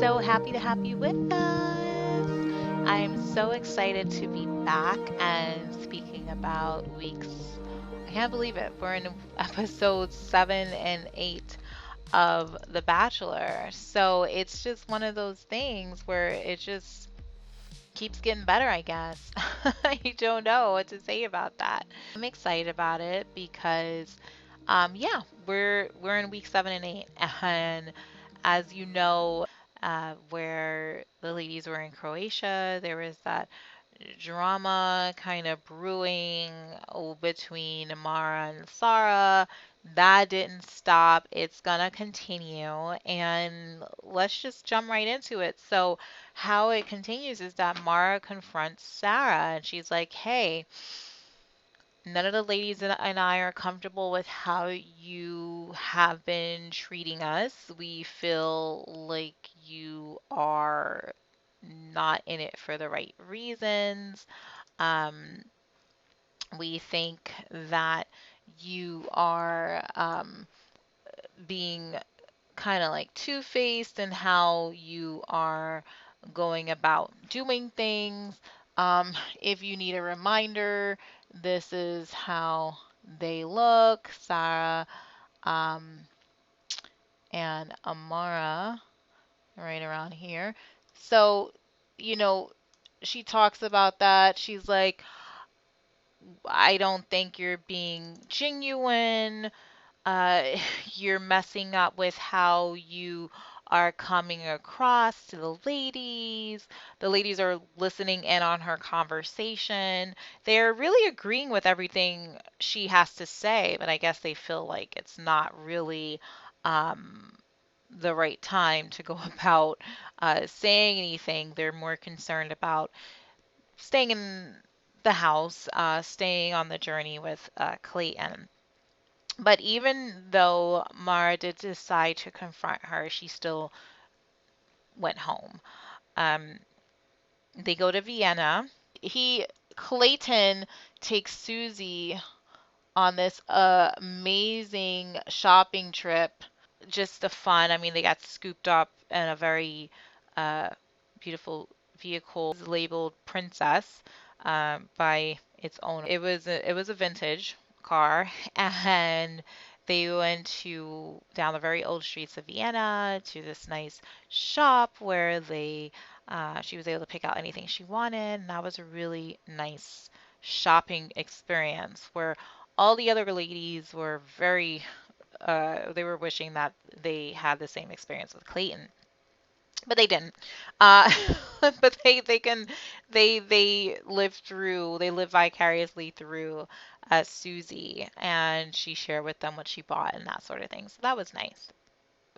So happy to have you with us. I'm so excited to be back and speaking about weeks. I can't believe it. We're in episodes 7 and 8 of The Bachelor. So it's just one of those things where it just keeps getting better, I guess. I don't know what to say about that. I'm excited about it because yeah, we're in week 7 and 8, and as you know, where the ladies were in Croatia, there was that drama kind of brewing between Amara and Sarah. That didn't stop. It's gonna continue, and let's just jump right into it. So, how it continues is that Mara confronts Sarah, and she's like, "Hey, none of the ladies and I are comfortable with how you have been treating us. We feel like you are not in it for the right reasons. Um, we think that you are being kind of like two-faced in how you are going about doing things. If you need a reminder, this is how they look. Sarah um, and Amara, right around here. So, you know, she talks about that. She's like, I don't think you're being genuine. uh, you're messing up with how you are coming across to the ladies. The ladies are listening in on her conversation. They're really agreeing with everything she has to say, but I guess they feel like it's not really um, the right time to go about saying anything. They're more concerned about staying in the house, staying on the journey with Clayton. But even though Mara did decide to confront her, she still went home. Um, they go to Vienna. Clayton takes Susie on this amazing shopping trip. Just the fun. I mean, they got scooped up in a very uh, beautiful vehicle labeled Princess by its owner. It was a vintage car, and they went to down the very old streets of Vienna to this nice shop where she was able to pick out anything she wanted, and that was a really nice shopping experience where all the other ladies were they were wishing that they had the same experience with Clayton, but they didn't. Uh, but they live vicariously through Susie, and she shared with them what she bought and that sort of thing. So that was nice.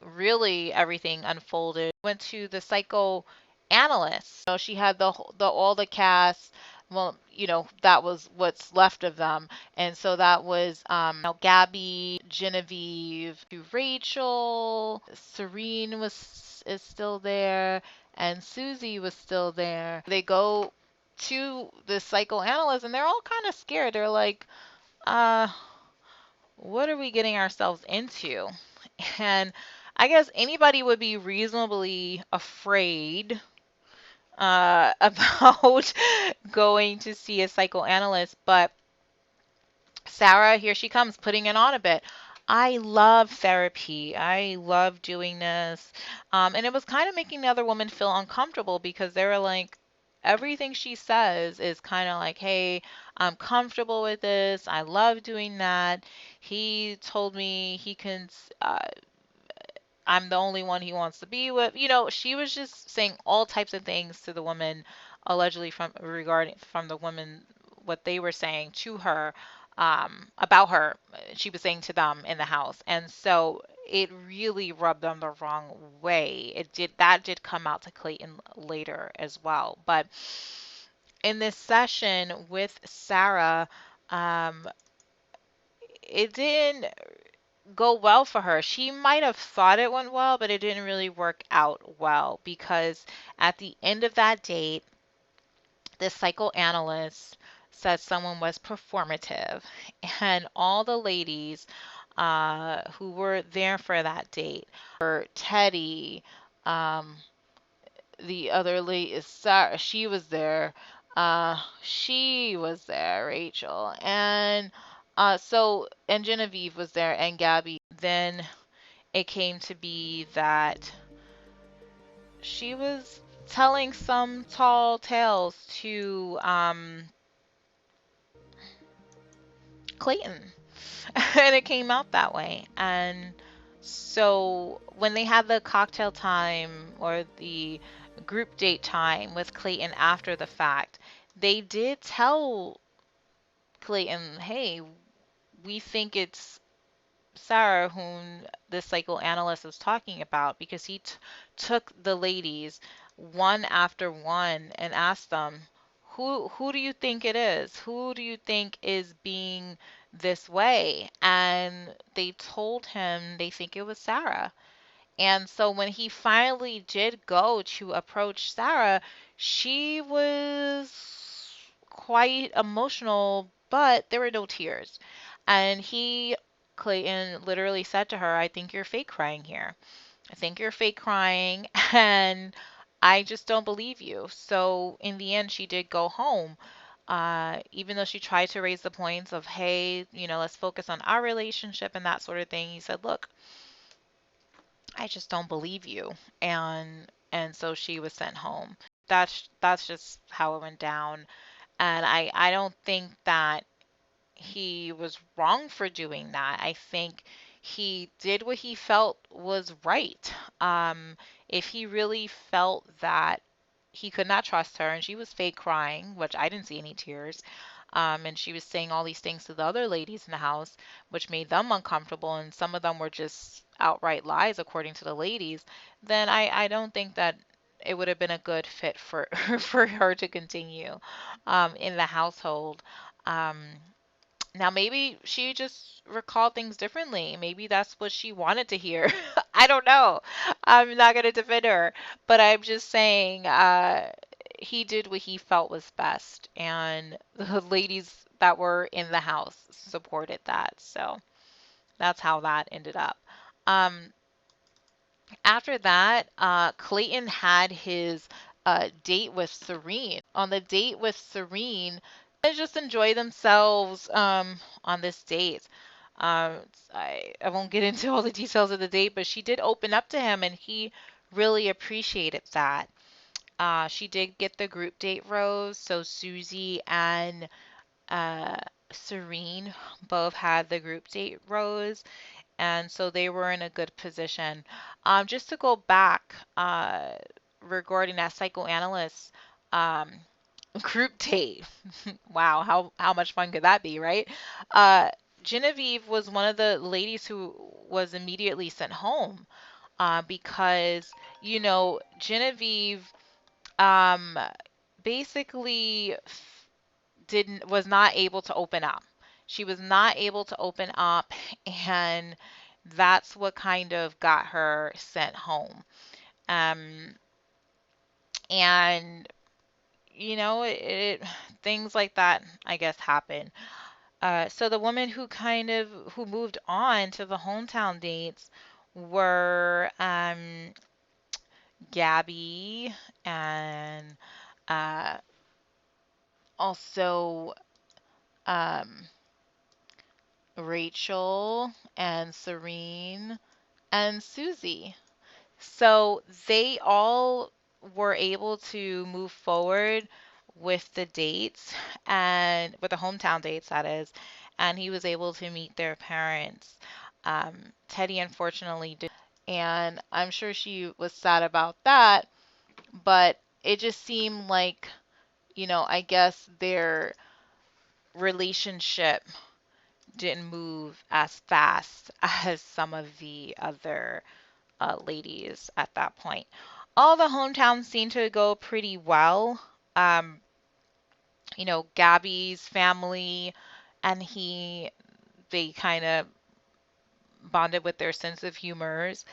Really, everything unfolded. Went to the psychoanalyst. She had the all the cast. Well, that was what's left of them, and so that was Gabby, Genevieve, Rachel, Serene is still there, and Susie was still there. They go to the psychoanalyst, and they're all kind of scared. They're like, uh, what are we getting ourselves into? And I guess anybody would be reasonably afraid about going to see a psychoanalyst, but Sarah, here she comes, putting it on a bit. I love therapy. I love doing this. And it was kind of making the other woman feel uncomfortable because they were like, everything she says is kind of like, hey, I'm comfortable with this. I love doing that. He told me I'm the only one he wants to be with. She was just saying all types of things to the woman, allegedly from the women, what they were saying to her about her. She was saying to them in the house, and so it really rubbed them the wrong way. That did come out to Clayton later as well, but in this session with Sarah, um, it didn't go well for her. She might have thought it went well, but it didn't really work out well because at the end of that date, the psychoanalyst said someone was performative, and all the ladies who were there for that date were Teddy, um, the other lady is Sarah. She was there, Rachel, and and Genevieve was there, and Gabby. Then it came to be that she was telling some tall tales to Clayton, and it came out that way. And so when they had the cocktail time or the group date time with Clayton after the fact, they did tell Clayton, hey, we think it's Sarah whom the psychoanalyst was talking about, because he took the ladies one after one and asked them, who do you think it is? Who do you think is being this way? And they told him they think it was Sarah. And so when he finally did go to approach Sarah, she was quite emotional, but there were no tears. And Clayton, literally said to her, I think you're fake crying here. I think you're fake crying, and I just don't believe you. So in the end, she did go home. Even though she tried to raise the points of, hey, let's focus on our relationship and that sort of thing, he said, look, I just don't believe you. And so she was sent home. That's just how it went down. And I don't think that he was wrong for doing that. I think he did what he felt was right. If he really felt that he could not trust her and she was fake crying, which I didn't see any tears, and she was saying all these things to the other ladies in the house, which made them uncomfortable, and some of them were just outright lies, according to the ladies, then I don't think that it would have been a good fit for for her to continue in the household. Um, Now, maybe she just recalled things differently. Maybe that's what she wanted to hear. I don't know. I'm not going to defend her, but I'm just saying he did what he felt was best, and the ladies that were in the house supported that. So that's how that ended up. Um, After that, Clayton had his date with Serene. On the date with Serene, they just enjoy themselves on this date. I won't get into all the details of the date, but she did open up to him, and he really appreciated that. She did get the group date rose, so Susie and uh, Serene both had the group date rose, and so they were in a good position. Just to go back regarding that psychoanalyst um, group date. Wow, how much fun could that be, right? Uh, Genevieve was one of the ladies who was immediately sent home because Genevieve um, basically didn't was not able to open up. She was not able to open up, and that's what kind of got her sent home. Um, and things like that, I guess, happen. So the woman who moved on to the hometown dates were Gabby and uh, also um, Rachel and Serene and Susie. So they all were able to move forward with the dates, and with the hometown dates, that is, and he was able to meet their parents. Teddy unfortunately did, and I'm sure she was sad about that, but it just seemed like, I guess their relationship didn't move as fast as some of the other ladies at that point. All the hometowns seemed to go pretty well. Um, Gabby's family and they kind of bonded with their sense of humors.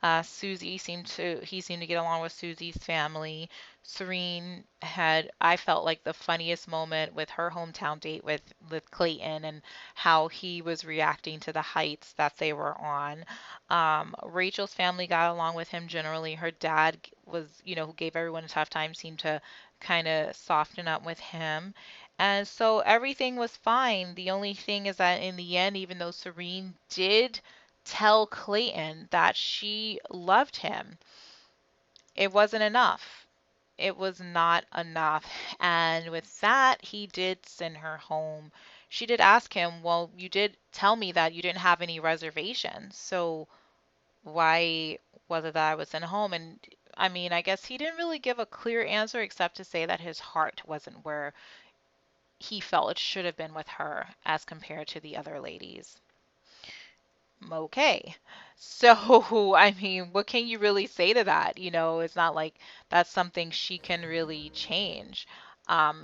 He seemed to get along with Susie's family. Serene had, I felt like, the funniest moment with her hometown date with Clayton and how he was reacting to the heights that they were on. Rachel's family got along with him generally. Her dad was, who gave everyone a tough time, seemed to kind of soften up with him. And so everything was fine. The only thing is that in the end, even though Serene did tell Clayton that she loved him, it wasn't enough. It was not enough. And with that, he did send her home. She did ask him, well, you did tell me that you didn't have any reservations. So why was it that I was sent home? And I mean, I guess he didn't really give a clear answer except to say that his heart wasn't where he felt it should have been with her as compared to the other ladies. Okay. So, I mean, what can you really say to that? It's not like that's something she can really change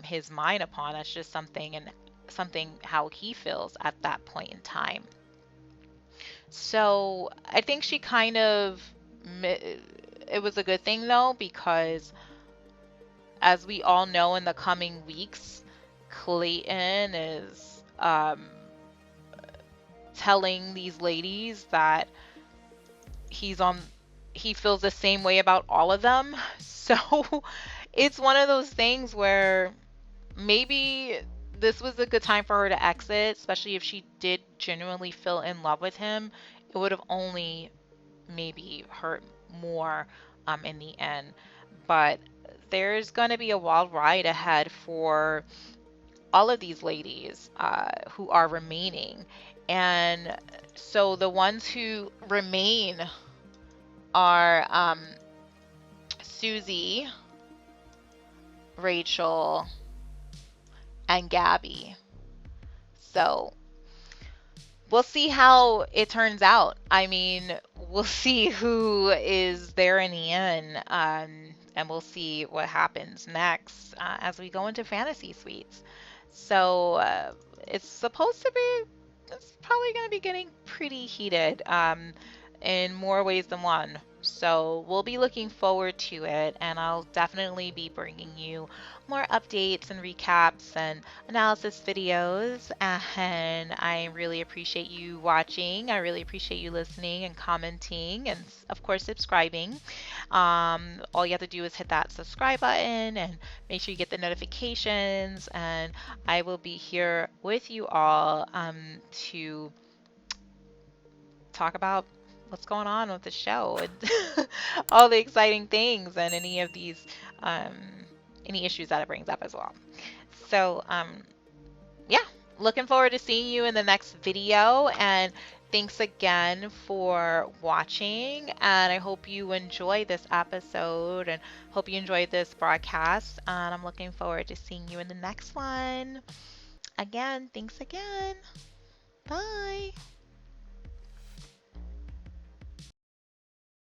his mind upon. That's just something how he feels at that point in time. So, I think she kind of it was a good thing though, because as we all know, in the coming weeks, Clayton is telling these ladies that he's on he feels the same way about all of them. So it's one of those things where maybe this was a good time for her to exit, especially if she did genuinely feel in love with him. It would have only maybe hurt more in the end. But there's going to be a wild ride ahead for all of these ladies who are remaining. And so the ones who remain are Susie, Rachel, and Gabby. So we'll see how it turns out. I mean, we'll see who is there in the end, and we'll see what happens next as we go into fantasy suites. So it's supposed to be, it's probably going to be getting pretty heated in more ways than one. So we'll be looking forward to it, and I'll definitely be bringing you more updates and recaps and analysis videos. And I really appreciate you watching. I really appreciate you listening and commenting, and of course subscribing. All you have to do is hit that subscribe button and make sure you get the notifications. And I will be here with you all to talk about what's going on with the show and all the exciting things and um, any issues that it brings up as well. So yeah, looking forward to seeing you in the next video, and thanks again for watching, and I hope you enjoy this episode and hope you enjoyed this broadcast, and I'm looking forward to seeing you in the next one. Again, thanks again. Bye.